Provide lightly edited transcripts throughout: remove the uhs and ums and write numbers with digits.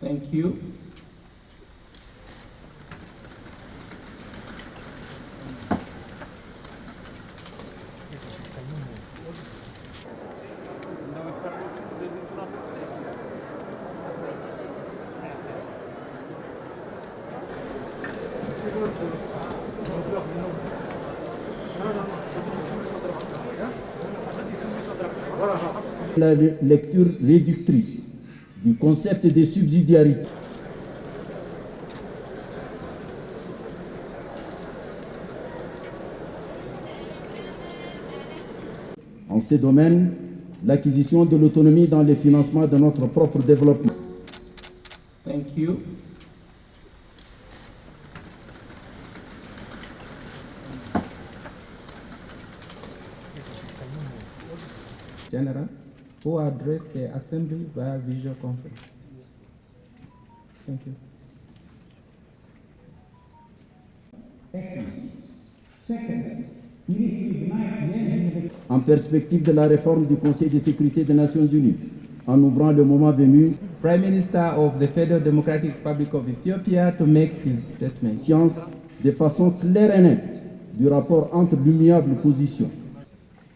Thank you. La lecture réductrice du concept de subsidiarité. En ces domaines, l'acquisition de l'autonomie dans le financement de notre propre développement. Thank you. General, who addressed the Assembly via video conference. Thank you. En perspective de la réforme du Conseil de sécurité des Nations Unies, en ouvrant le moment venu, Prime Minister of the Federal Democratic Republic of Ethiopia to make his statement. conscience de façon claire et nette du rapport entre l'humiliable position,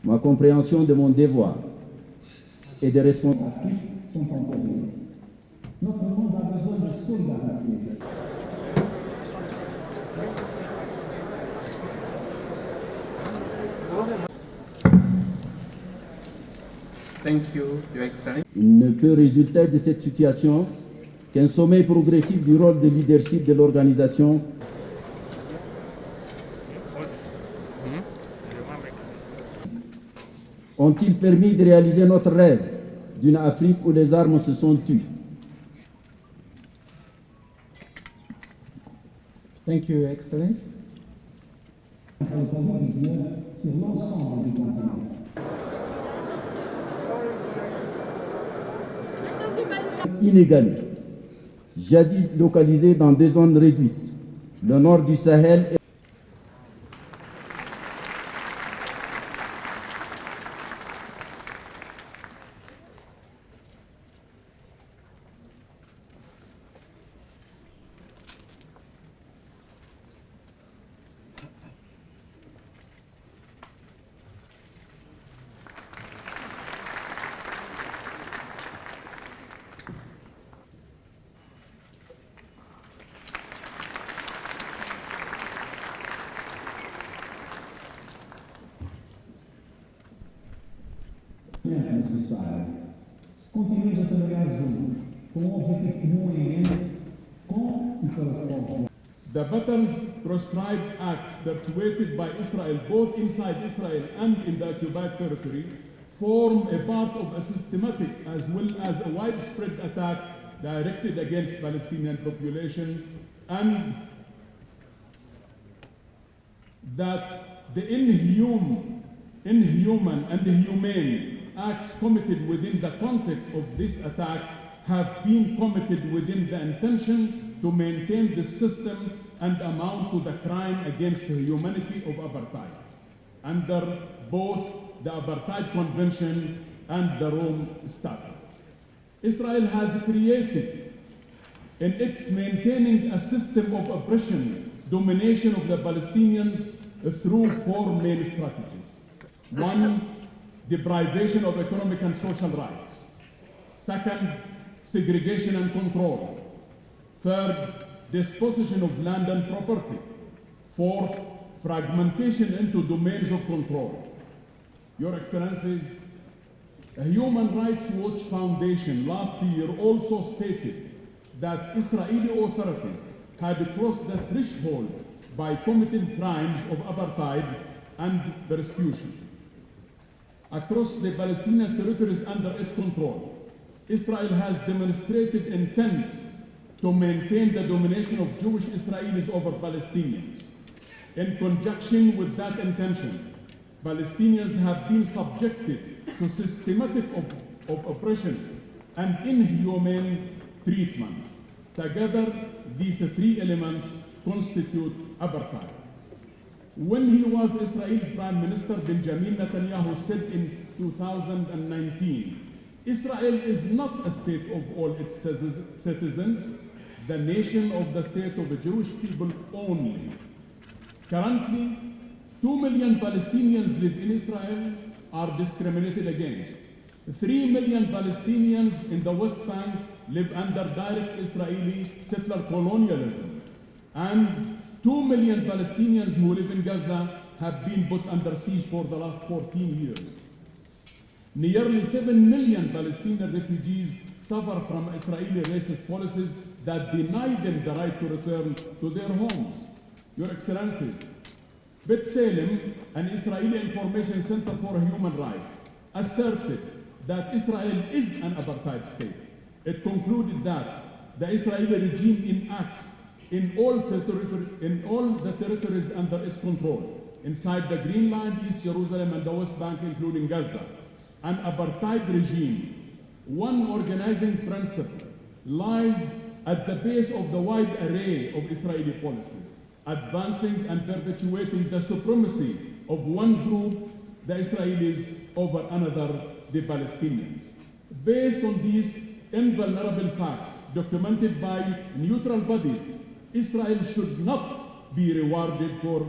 ma compréhension de mon devoir et des responsabilités sont engagées. Notre monde a besoin de solidarité. Thank you, Your Excellency. Il ne peut résulter de cette situation qu'un sommet progressif du rôle de leadership de l'organisation ont-ils permis de réaliser notre rêve d'une Afrique où les armes se sont tues. Thank you, Your Excellency. Inégalée, jadis localisée dans des zones réduites, le nord du Sahel et necessário. Continuemos a trabalhar juntos, com um objetivo comum em mente, com e para os povos. The patterns proscribed acts perpetuated by Israel, both inside Israel and in the occupied territory, form a part of a systematic as well as a widespread attack directed against Palestinian population, and that the inhuman and inhumane acts committed within the context of this attack have been committed within the intention to maintain the system and amount to the crime against the humanity of apartheid under both the Apartheid Convention and the Rome Statute. Israel has created in its maintaining a system of oppression, domination of the Palestinians through four main strategies. One, deprivation of economic and social rights. Second, segregation and control. Third, dispossession of land and property. Fourth, fragmentation into domains of control. Your Excellencies, a Human Rights Watch Foundation last year also stated that Israeli authorities had crossed the threshold by committing crimes of apartheid and persecution. Across the Palestinian territories under its control, Israel has demonstrated intent to maintain the domination of Jewish Israelis over Palestinians. In conjunction with that intention, Palestinians have been subjected to systematic of oppression and inhumane treatment. Together, these three elements constitute apartheid. When he was Israel's Prime Minister, Benjamin Netanyahu said in 2019 Israel is not a state of all its citizens, the nation of the state of the Jewish people only. Currently, 2 million Palestinians live in Israel, are discriminated against. 3 million Palestinians in the West Bank live under direct Israeli settler colonialism. And 2 million Palestinians who live in Gaza have been put under siege for the last 14 years. Nearly 7 million Palestinian refugees suffer from Israeli racist policies that deny them the right to return to their homes. Your Excellencies, B'Tselem, an Israeli Information Center for Human Rights, asserted that Israel is an apartheid state. It concluded that the Israeli regime enacts in all the territories under its control, inside the Green Line, East Jerusalem, and the West Bank, including Gaza, an apartheid regime. One organizing principle lies at the base of the wide array of Israeli policies, advancing and perpetuating the supremacy of one group, the Israelis, over another, the Palestinians. Based on these invulnerable facts documented by neutral bodies, Israel should not be rewarded for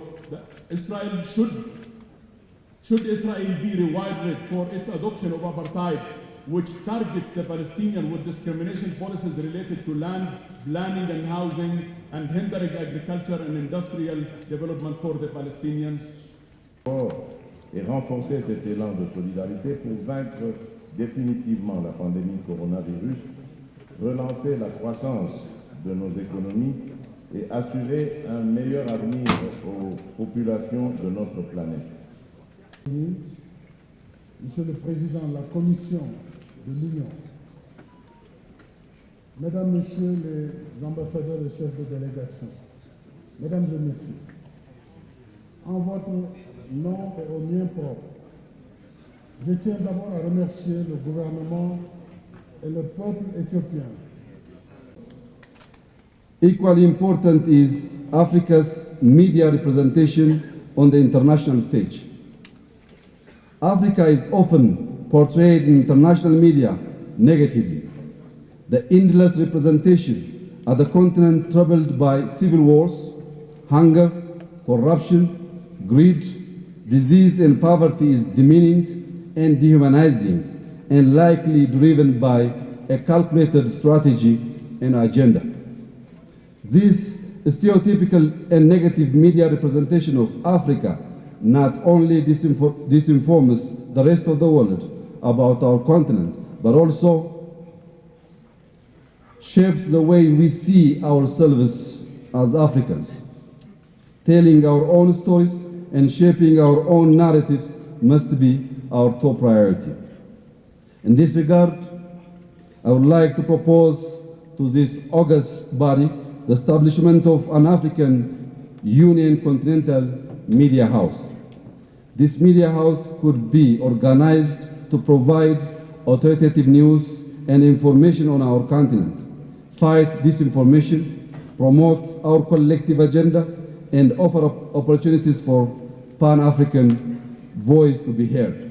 should Israel be rewarded for its adoption of apartheid, which targets the Palestinian with discrimination policies related to land, planning and housing, and hindering agriculture and industrial development for the Palestinians? Et renforcer cet élan de solidarité pour vaincre définitivement la pandémie coronavirus, relancer la croissance de nos économies et assurer un meilleur avenir aux populations de notre planète. Monsieur le Président de la Commission de l'Union, Mesdames, Messieurs les ambassadeurs et chefs de délégation, Mesdames et Messieurs, en votre nom et au mien propre, je tiens d'abord à remercier le gouvernement et le peuple éthiopien. Equally important is Africa's media representation on the international stage. Africa is often portrayed in international media negatively. The endless representation of the continent troubled by civil wars, hunger, corruption, greed, disease and poverty is demeaning and dehumanizing and likely driven by a calculated strategy and agenda. This stereotypical and negative media representation of Africa not only disinforms the rest of the world about our continent, but also shapes the way we see ourselves as Africans. Telling our own stories and shaping our own narratives must be our top priority. In this regard, I would like to propose to this august body the establishment of an African Union Continental Media House. This media house could be organized to provide authoritative news and information on our continent, fight disinformation, promote our collective agenda, and offer opportunities for Pan-African voice to be heard.